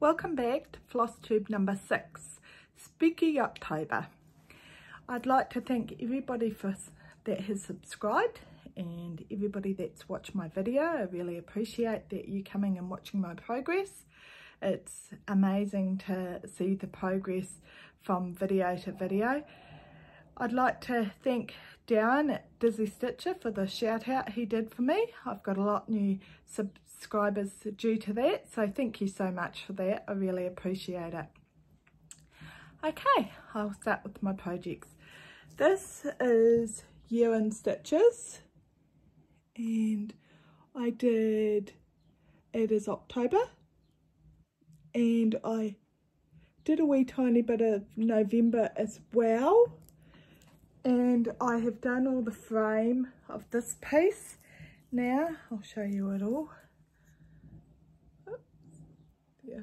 Welcome back to Flosstube number 6, Spooky October. I'd like to thank everybody that has subscribed and everybody that's watched my video. I really appreciate that you coming and watching my progress. It's amazing to see the progress from video to video. I'd like to thank Darren at Dizzy Stitcher for the shout out he did for me. I've got a lot new subscribers due to that, so thank you so much for that. I really appreciate it. Okay, I'll start with my projects. This is year-end stitches and I did it as October and I did a wee tiny bit of November as well. And I have done all the frame of this piece. Now I'll show you it all. Oh, yeah.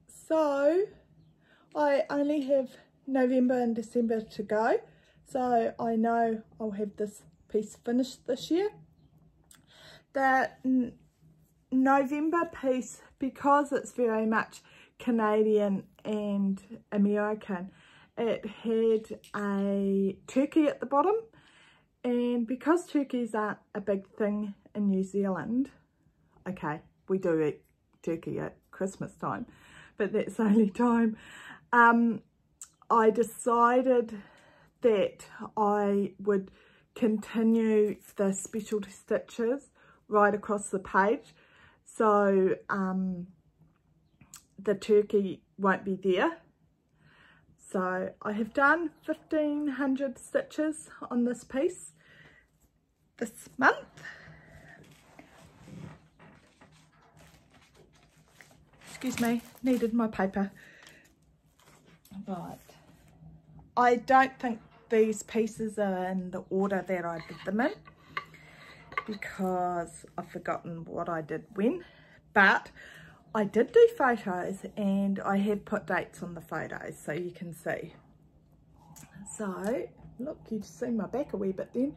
So I only have November and December to go. So I know I'll have this piece finished this year. That November piece, because it's very much Canadian and American, it had a turkey at the bottom, and because turkeys aren't a big thing in New Zealand, okay, we do eat turkey at Christmas time, but that's the only time, I decided that I would continue the specialty stitches right across the page, so the turkey won't be there. So I have done 1500 stitches on this piece this month. Excuse me, needed my paper. Right, I don't think these pieces are in the order that I did them in because I've forgotten what I did when, but I did do photos and I have put dates on the photos so you can see. So, look, you've seen my back a wee bit then.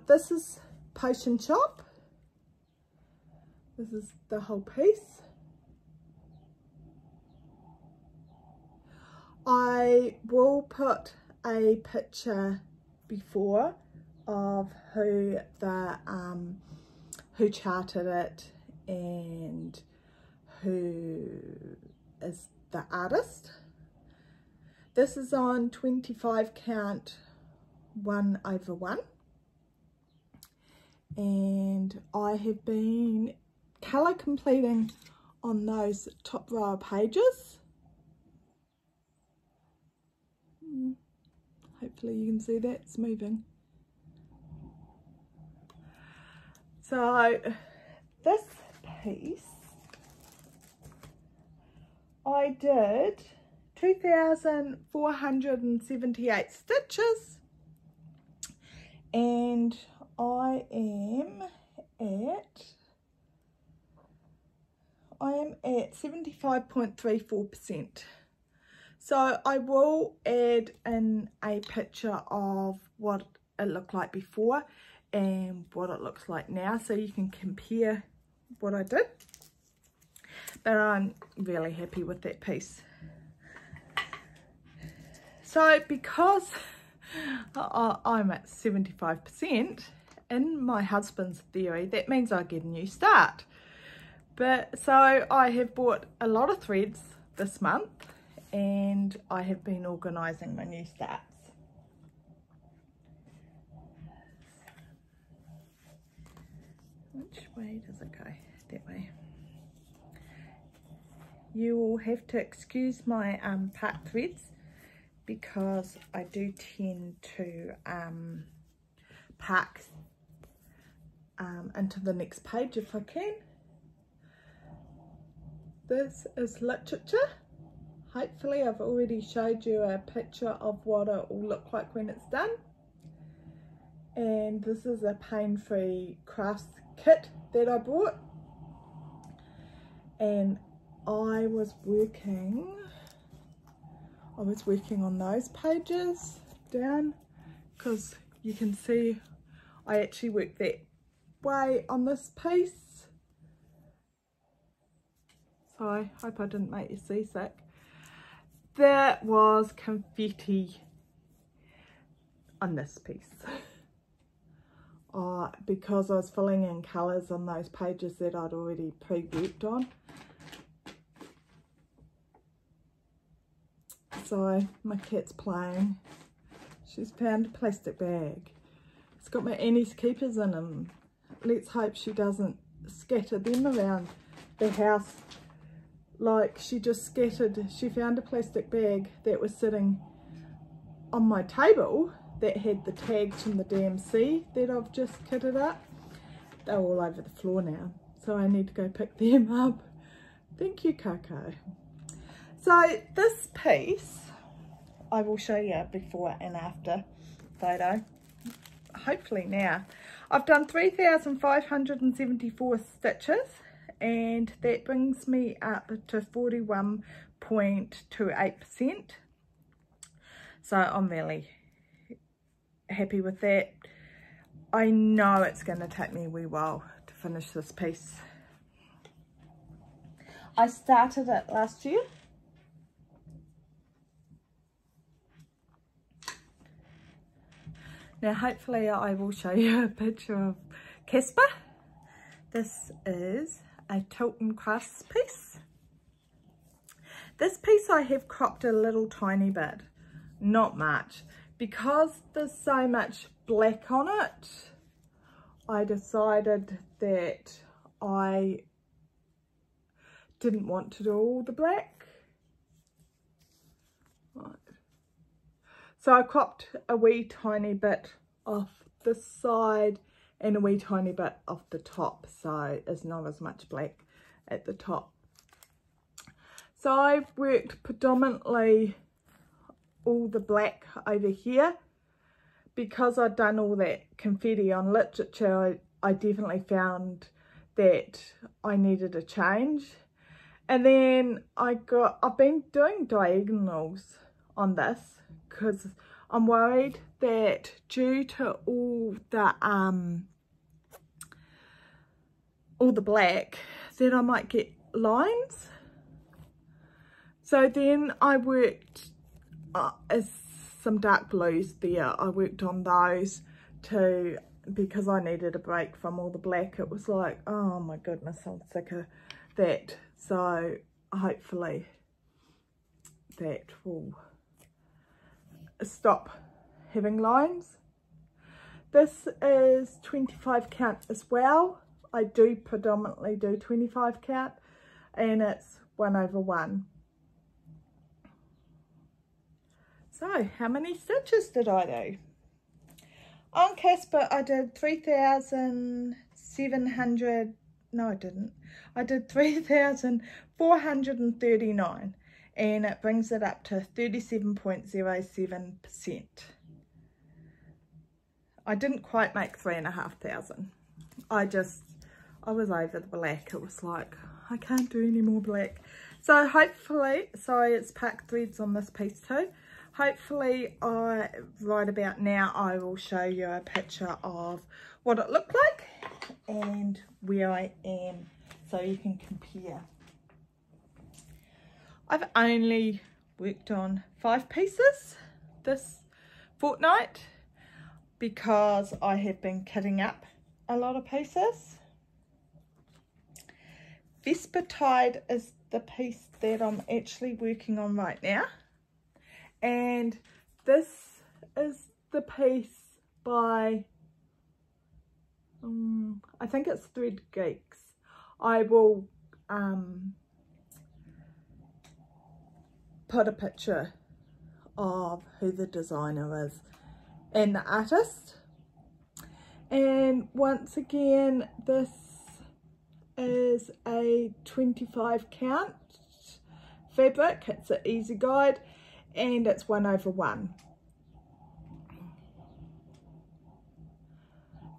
This is Potion Shop. This is the whole piece. I will put a picture before of who charted it and who is the artist. This is on 25 count 1/1 and I have been colour completing on those top row of pages. Hopefully you can see that it's moving. So this piece I did 2,478 stitches and I am at 75.34%. So I will add in a picture of what it looked like before and what it looks like now so you can compare what I did. But I'm really happy with that piece. So because I'm at 75%, in my husband's theory, that means I get a new start. But so I have bought a lot of threads this month and I have been organising my new starts. Which way does it go? That way. You will have to excuse my part threads because I do tend to park into the next page if I can. This is literature. Hopefully I've already showed you a picture of what it will look like when it's done. And this is a pain-free crafts kit that I bought. And I was working on those pages down because you can see I actually worked that way on this piece. Sorry, hope I didn't make you seasick. There was confetti on this piece. Because I was filling in colours on those pages that I'd already pre-worked on. So my cat's playing. She's found a plastic bag. It's got my Annie's keepers in them. Let's hope she doesn't scatter them around the house. Like she just scattered. She found a plastic bag that was sitting on my table that had the tags from the DMC that I've just kitted up. They're all over the floor now, so I need to go pick them up. Thank you, Coco. So this piece, I will show you a before and after photo, hopefully now. I've done 3,574 stitches, and that brings me up to 41.28%. So I'm really happy with that. I know it's going to take me a wee while to finish this piece. I started it last year. Now hopefully I will show you a picture of Casper. This is a Tilton Crafts piece. This piece I have cropped a little tiny bit, not much. Because there's so much black on it, I decided that I didn't want to do all the black. Right. So I cropped a wee tiny bit off the side and a wee tiny bit off the top, so it's not as much black at the top. So I've worked predominantly all the black over here. Because I'd done all that confetti on literature, I definitely found that I needed a change. And then I've been doing diagonals on this because I'm worried that due to all the black that I might get lines. So then I worked some dark blues there. I worked on those too because I needed a break from all the black. It was like, oh my goodness, I'm sick of that. So hopefully that will stop having lines. This is 25 count as well. I do predominantly do 25 count, and it's 1/1. So how many stitches did I do? On Casper I did 3,700, no I didn't. I did 3,439, and it brings it up to 37.07%. I didn't quite make 3,500. I was over the black. It was like, I can't do any more black. So hopefully, sorry it's packed threads on this piece too. Hopefully right about now I will show you a picture of what it looked like and where I am so you can compare. I've only worked on 5 pieces this fortnight because I have been cutting up a lot of pieces. Vespertide is the piece that I'm actually working on right now. And this is the piece by, I think it's Thread Geeks. I will put a picture of who the designer is and the artist. And once again, this is a 25 count fabric. It's an easy guide. And it's 1/1.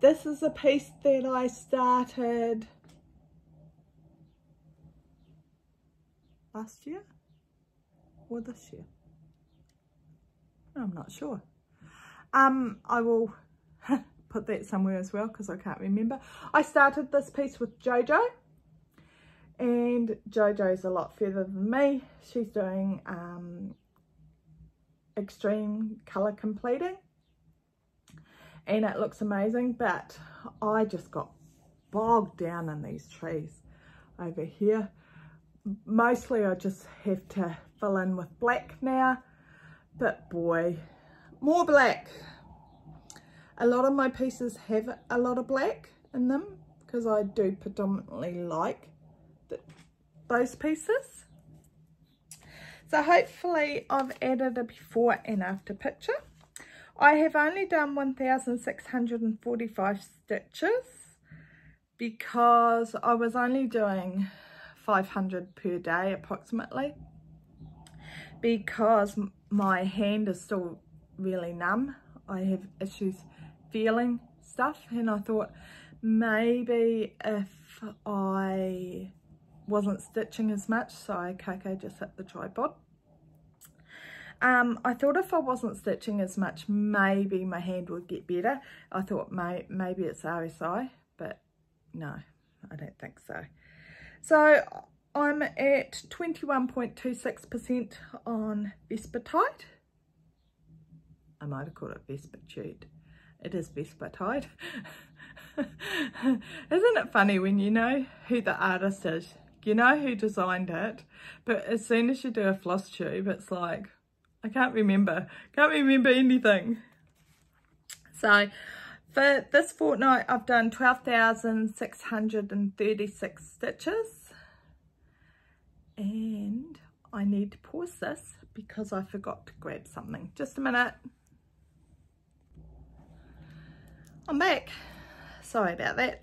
This is a piece that I started last year or this year. I'm not sure. I will put that somewhere as well because I can't remember. I started this piece with Jojo, and Jojo's a lot further than me. She's doing extreme colour completing, and it looks amazing, but I just got bogged down in these trees over here. Mostly I just have to fill in with black now, but boy, more black. A lot of my pieces have a lot of black in them because I do predominantly like those pieces. So hopefully I've added a before and after picture. I have only done 1,645 stitches because I was only doing 500 per day approximately, because my hand is still really numb. I have issues feeling stuff, and I thought maybe if I wasn't stitching as much, sorry Coco just hit the tripod, I thought if I wasn't stitching as much, maybe my hand would get better. I thought maybe it's RSI, but no, I don't think so. So I'm at 21.26% on Vespertide. I might have called it Vespertude. It is Vespertide. Isn't it funny when you know who the artist is? You know who designed it, but as soon as you do a floss tube, it's like, I can't remember anything. So for this fortnight, I've done 12,636 stitches, and I need to pause this because I forgot to grab something. Just a minute. I'm back. Sorry about that.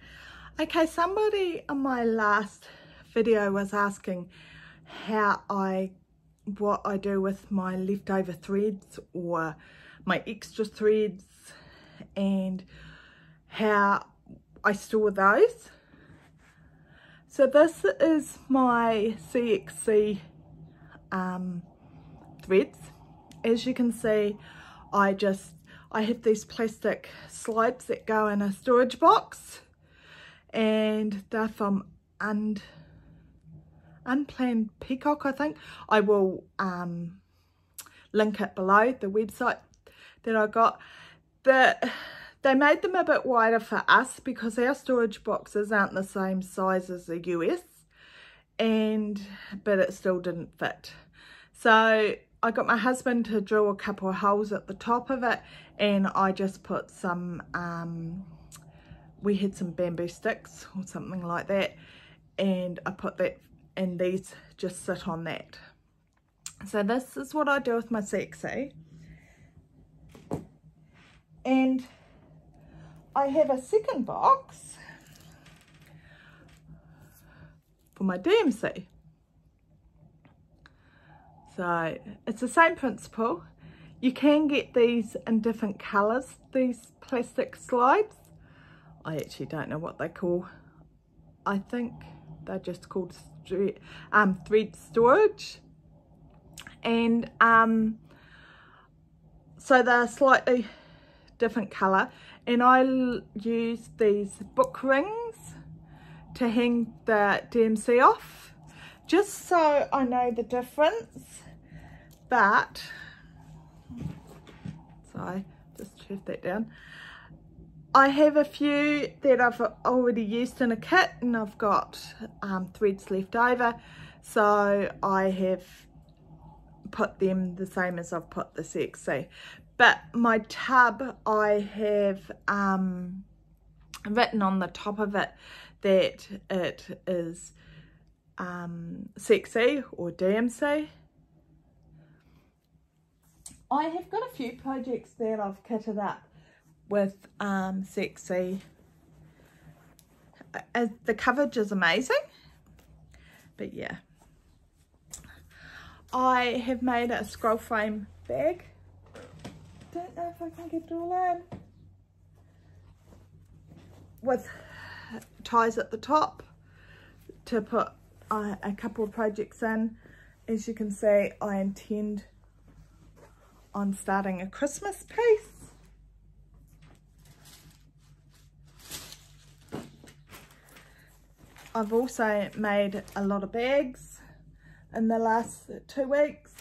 Okay, somebody on my last video was asking what I do with my leftover threads or my extra threads and how I store those. So this is my CXC threads. As you can see, I have these plastic slides that go in a storage box, and they're from Unplanned Peacock, I think. I will link it below, the website that I got. They made them a bit wider for us because our storage boxes aren't the same size as the US, but it still didn't fit. So I got my husband to drill a couple of holes at the top of it, and I just put some, we had some bamboo sticks or something like that, and I put that, and these just sit on that. So this is what I do with my CXC. And I have a second box for my DMC. So it's the same principle. You can get these in different colours, these plastic slides. I actually don't know what they call. I think they're just called thread storage. And so they're slightly different colour, and I use these book rings to hang the DMC off, just so I know the difference. But so just shove that down. I have a few that I've already used in a kit, and I've got threads left over, so I have put them the same as I've put the CXC. But my tub, I have written on the top of it that it is CXC or DMC. I have got a few projects that I've kitted up with CXC. The coverage is amazing, but yeah. I have made a scroll frame bag. Don't know if I can get it all in. With ties at the top to put a couple of projects in. As you can see, I intend on starting a Christmas piece. I've also made a lot of bags in the last 2 weeks,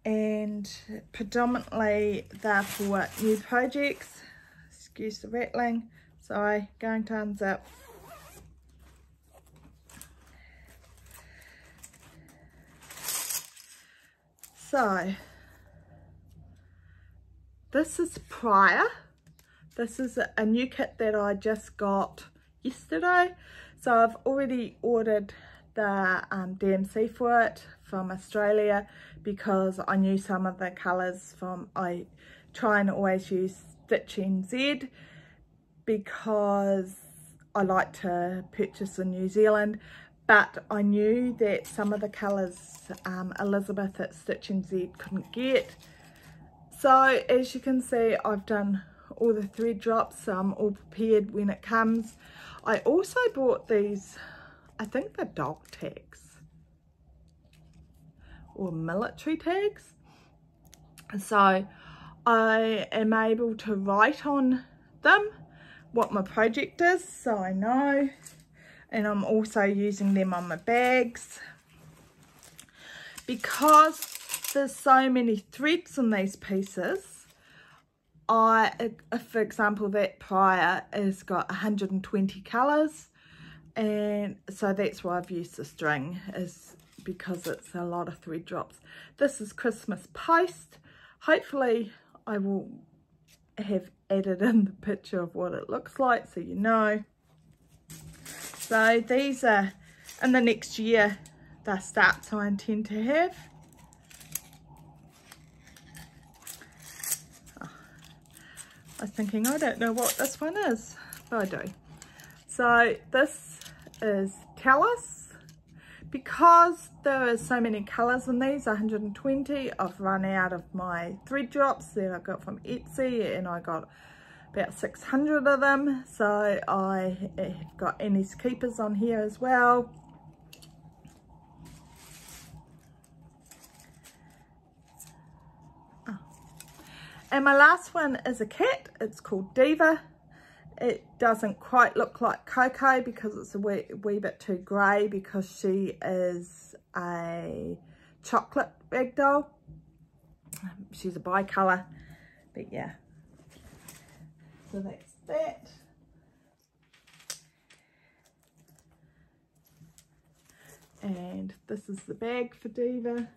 and predominantly they're for new projects. Excuse the rattling. Sorry, going to unzip. So this is prior. This is a new kit that I just got yesterday. So I've already ordered the DMC for it from Australia, because I knew some of the colours from, I try and always use Stitch NZ because I like to purchase in New Zealand, but I knew that some of the colours Elizabeth at Stitch NZ couldn't get. So as you can see, I've done all the thread drops, so I'm all prepared when it comes. I also bought these, I think they're dog tags or military tags, so I am able to write on them what my project is, so I know, and I'm also using them on my bags. Because there's so many threads in these pieces, for example, that prior has got 120 colours, and so that's why I've used the string, is because it's a lot of thread drops. This is Christmas post. Hopefully I will have added in the picture of what it looks like so you know. So these are in the next year, the starts I intend to have. Oh, I was thinking, I don't know what this one is, but I do. So this is Talus. Because there are so many colours in these, 120, I've run out of my thread drops that I got from Etsy, and I got about 600 of them. So I have got Annie's Keepers on here as well. Oh. And my last one is a cat. It's called Diva. It doesn't quite look like Coco because it's a wee bit too grey, because she is a chocolate ragdoll. She's a bi-colour, but yeah. So that's that. And this is the bag for Diva.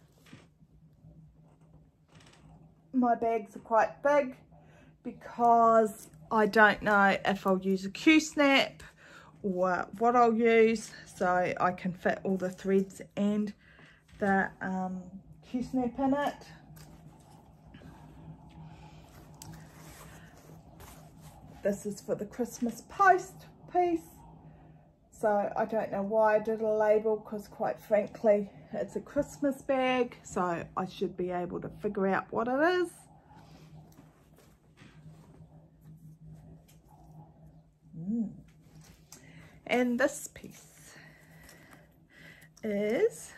My bags are quite big because I don't know if I'll use a Q-snap or what I'll use, so I can fit all the threads and the Q-snap in it. This is for the Christmas post piece, so I don't know why I did a label, because quite frankly it's a Christmas bag, so I should be able to figure out what it is. And this piece is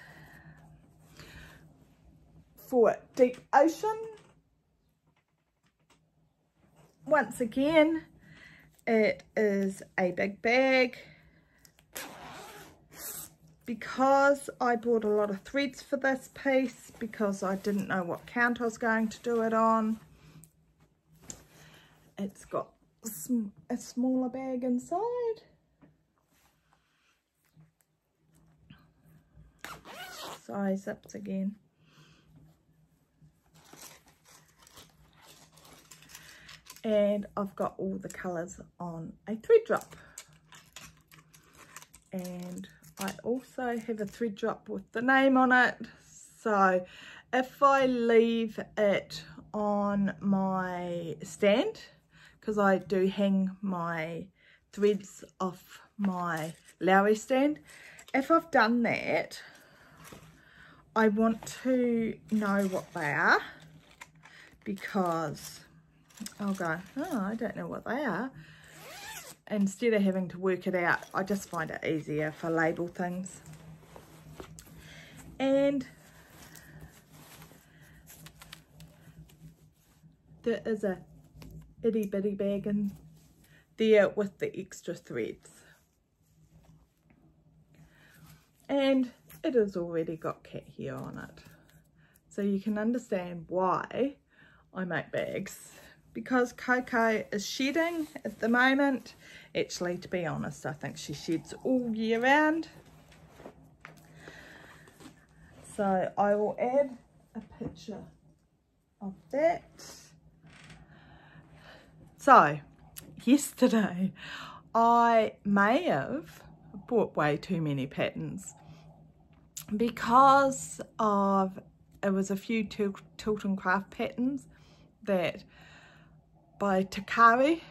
for Deep Ocean. Once again, it is a big bag. Because I bought a lot of threads for this piece, because I didn't know what count I was going to do it on, it's got a smaller bag inside. Sorry, zips again. And I've got all the colours on a thread drop. And I also have a thread drop with the name on it. So if I leave it on my stand, because I do hang my threads off my Lowry stand, if I've done that, I want to know what they are, because I'll go, oh, I don't know what they are. Instead of having to work it out, I just find it easier if I label things. And there is a itty bitty bag in there with the extra threads. and it has already got cat hair on it. So you can understand why I make bags, because Coco is shedding at the moment. Actually, to be honest, I think she sheds all year round. So I will add a picture of that. So yesterday I may have bought way too many patterns because of, it was a few Tilt and Craft patterns that by Takaki,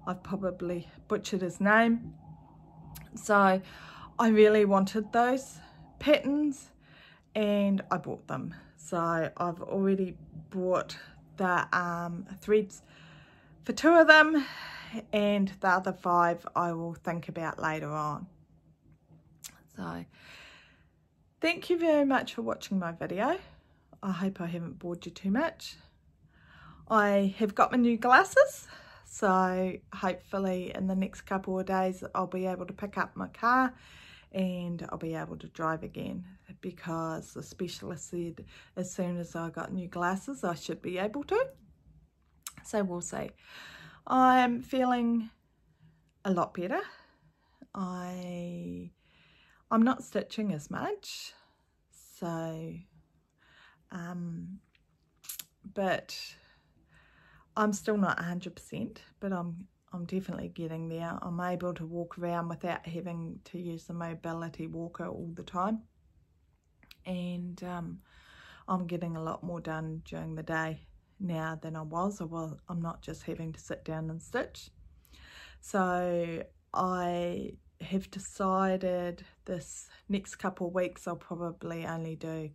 I've probably butchered his name. So I really wanted those patterns and I bought them. So I've already bought the threads for 2 of them, and the other 5 I will think about later on. So thank you very much for watching my video. I hope I haven't bored you too much. I have got my new glasses, so hopefully in the next couple of days I'll be able to pick up my car and I'll be able to drive again, because the specialist said as soon as I got new glasses I should be able to. So we'll see. I'm feeling a lot better. I'm not stitching as much, so but I'm still not 100%, but I'm definitely getting there. I'm able to walk around without having to use the mobility walker all the time, and I'm getting a lot more done during the day now than I was. I'm not just having to sit down and stitch. So I have decided this next couple of weeks I'll probably only do,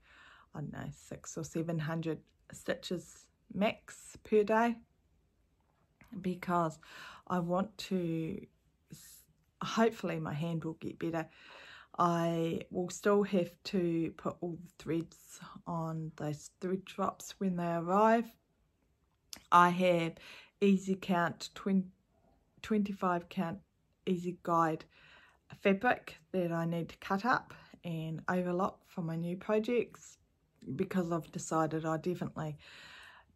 I don't know, 600 or 700 stitches max per day, because I want to, hopefully my hand will get better. I will still have to put all the threads on those thread drops when they arrive. I have easy count 25 count easy guide fabric that I need to cut up and overlock for my new projects, because I've decided I definitely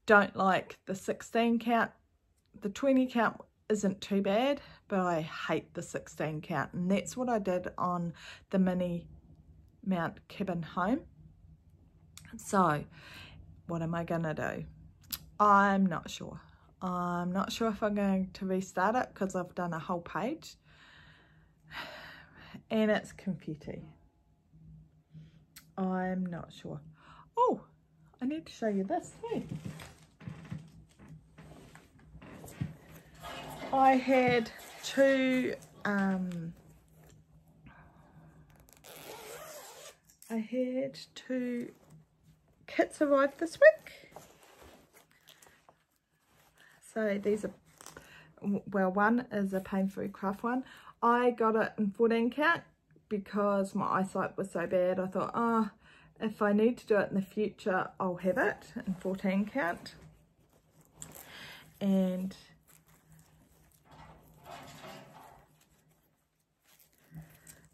don't like the 16 count. The 20 count isn't too bad, but I hate the 16 count, and that's what I did on the mini Mount Cabin home. So what am I gonna do? I'm not sure. I'm not sure if I'm going to restart it, because I've done a whole page and it's confetti. I'm not sure. Oh, I need to show you this too. I had two kits arrive this week. So these are, well, one is a pain-free craft one. I got it in 14 count because my eyesight was so bad. I thought, oh, if I need to do it in the future, I'll have it in 14 count. And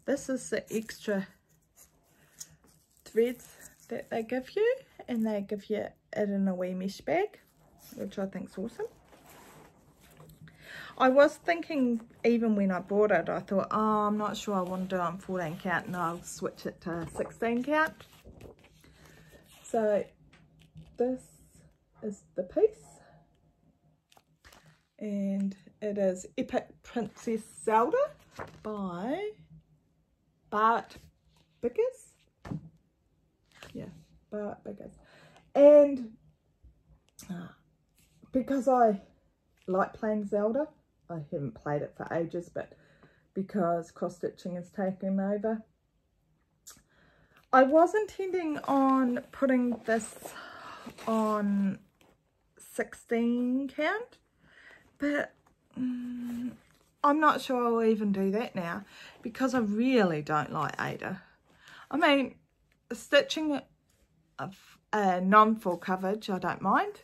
this is the extra threads that they give you, and they give you it in a wee mesh bag, which I think is awesome. I was thinking, even when I bought it, I thought, oh, I'm not sure I want to do it on 14 count, and I'll switch it to 16 count. So this is the piece, and it is Epic Princess Zelda by Bart Biggers. Yeah, Bart Biggers. And because I like playing Zelda, I haven't played it for ages, but because cross-stitching has taken over, I was intending on putting this on 16 count, but I'm not sure I'll even do that now, because I really don't like Ada. I mean, stitching a non-full coverage, I don't mind.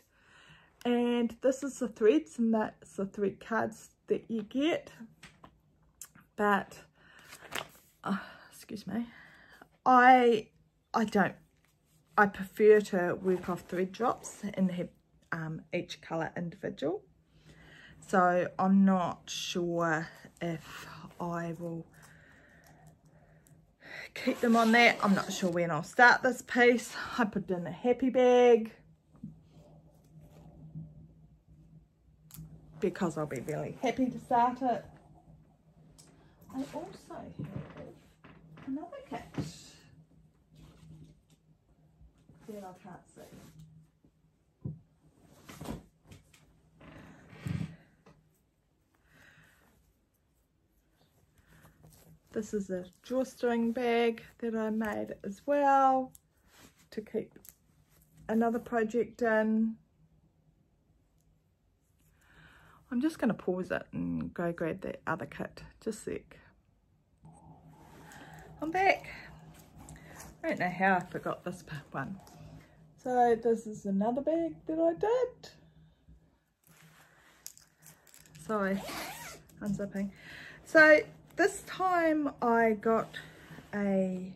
And this is the threads, and that's the thread cards that you get. But excuse me, I prefer to work off thread drops and have each colour individual. So I'm not sure if I will keep them on that. I'm not sure when I'll start this piece. I put it in a happy bag because I'll be really happy to start it. I also have another kit that I can't see. This is a drawstring bag that I made as well to keep another project in. I'm just going to pause it and go grab that other kit. Just a sec. I'm back. I don't know how I forgot this one. So this is another bag that I did. Sorry, unzipping. So this time I got a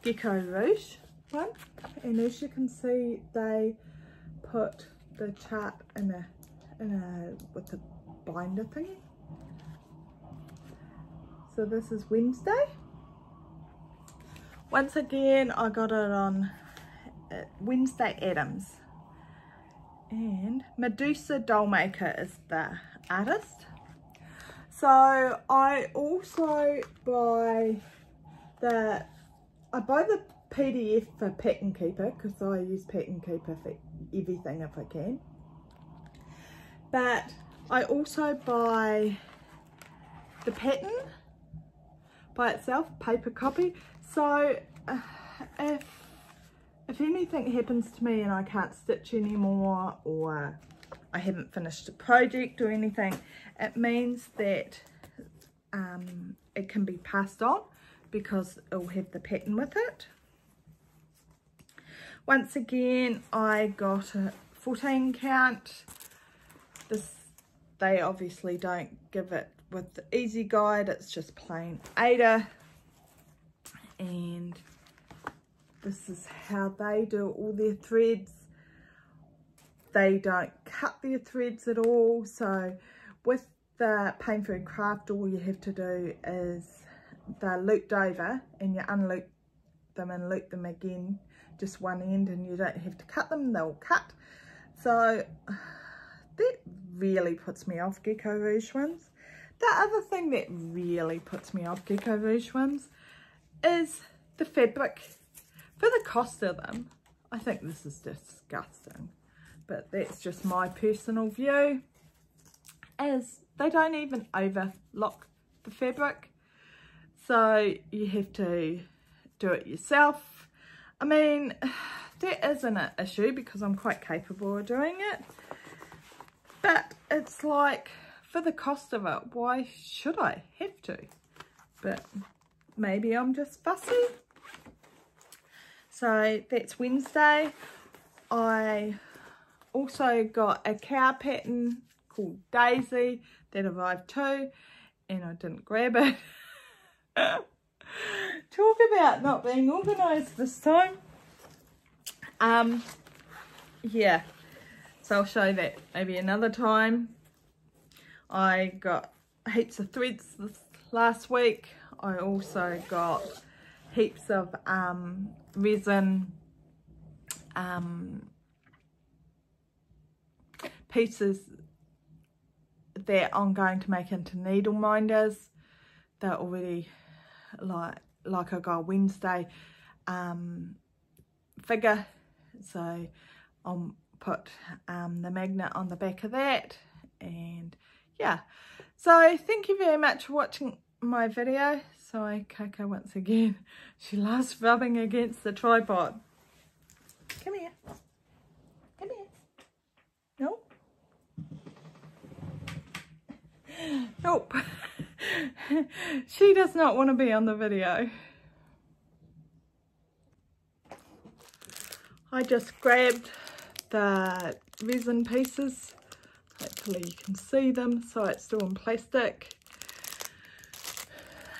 Gecko Rouge one, and as you can see they put the chart in a with a binder thingy. So this is Wednesday. Once again I got it on Wednesday Adams, and Medusa Dollmaker is the artist. So I also buy the PDF for Pack and Keeper, because I use Pack and Keeper for everything if I can. But I also buy the pattern by itself, paper copy. So if anything happens to me and I can't stitch anymore, or I haven't finished a project or anything, it means that it can be passed on because it'll have the pattern with it. Once again I got a 14 count. They obviously don't give it with the easy guide, it's just plain Ada, and this is how they do all their threads. They don't cut their threads at all. So with the pain-free craft, all you have to do is they're looped over and you unloop them and loop them again, just one end, and you don't have to cut them, they'll cut. So that really puts me off Gecko Rouge ones. The other thing that really puts me off Gecko Rouge ones is the fabric. For the cost of them, I think this is disgusting. But that's just my personal view, as they don't even overlock the fabric. So you have to do it yourself. I mean, that isn't an issue because I'm quite capable of doing it. But it's like, for the cost of it, why should I have to? But maybe I'm just fussy. So that's Wednesday. I also got a cow pattern called Daisy that arrived too, and I didn't grab it. Talk about not being organised this time. Yeah, so I'll show that maybe another time. I got heaps of threads this last week. I also got heaps of resin pieces that I'm going to make into needle minders. They're already like I got a Wednesday figure, so I'll put the magnet on the back of that. And yeah, so thank you very much for watching my video. Sorry, Coco once again, she loves rubbing against the tripod. Come here, come here. No, nope. She does not want to be on the video. I just grabbed the resin pieces, hopefully you can see them, so it's still in plastic.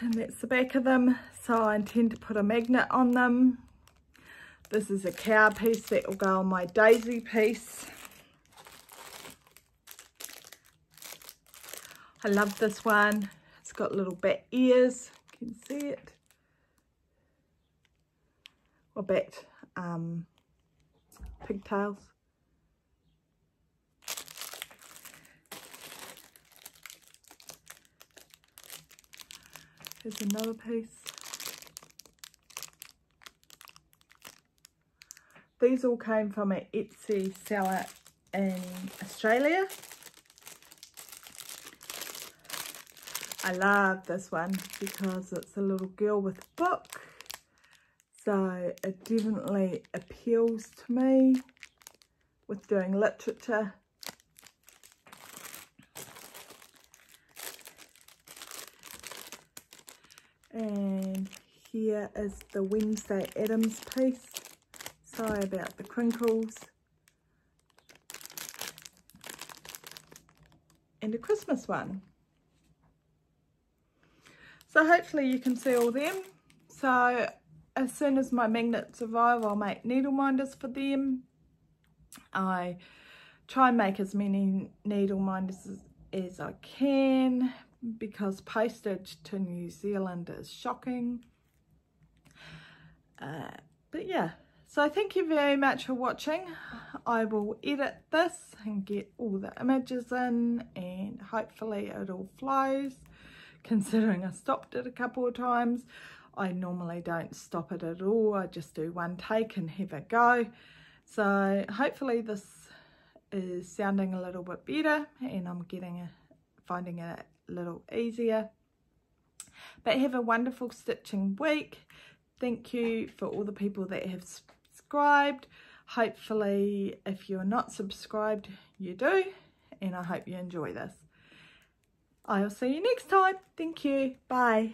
and that's the back of them. So I intend to put a magnet on them. This is a cow piece that will go on my daisy piece. I love this one. It's got little bat ears. You can see it. Or bat pigtails. Here's another piece. These all came from an Etsy seller in Australia. I love this one because it's a little girl with a book. So it definitely appeals to me with doing literature. And here is the Wednesday Addams piece. Sorry about the crinkles. And a Christmas one. So hopefully you can see all them. So as soon as my magnets arrive, I'll make needle minders for them. I try and make as many needle minders as I can because postage to New Zealand is shocking. But yeah, so thank you very much for watching. I will edit this and get all the images in, and hopefully it all flows. Considering I stopped it a couple of times, I normally don't stop it at all. I just do one take and have a go. So hopefully this is sounding a little bit better and I'm finding it a little easier. But have a wonderful stitching week. Thank you for all the people that have subscribed. Hopefully if you're not subscribed, you do, and I hope you enjoy this. I'll see you next time. Thank you. Bye.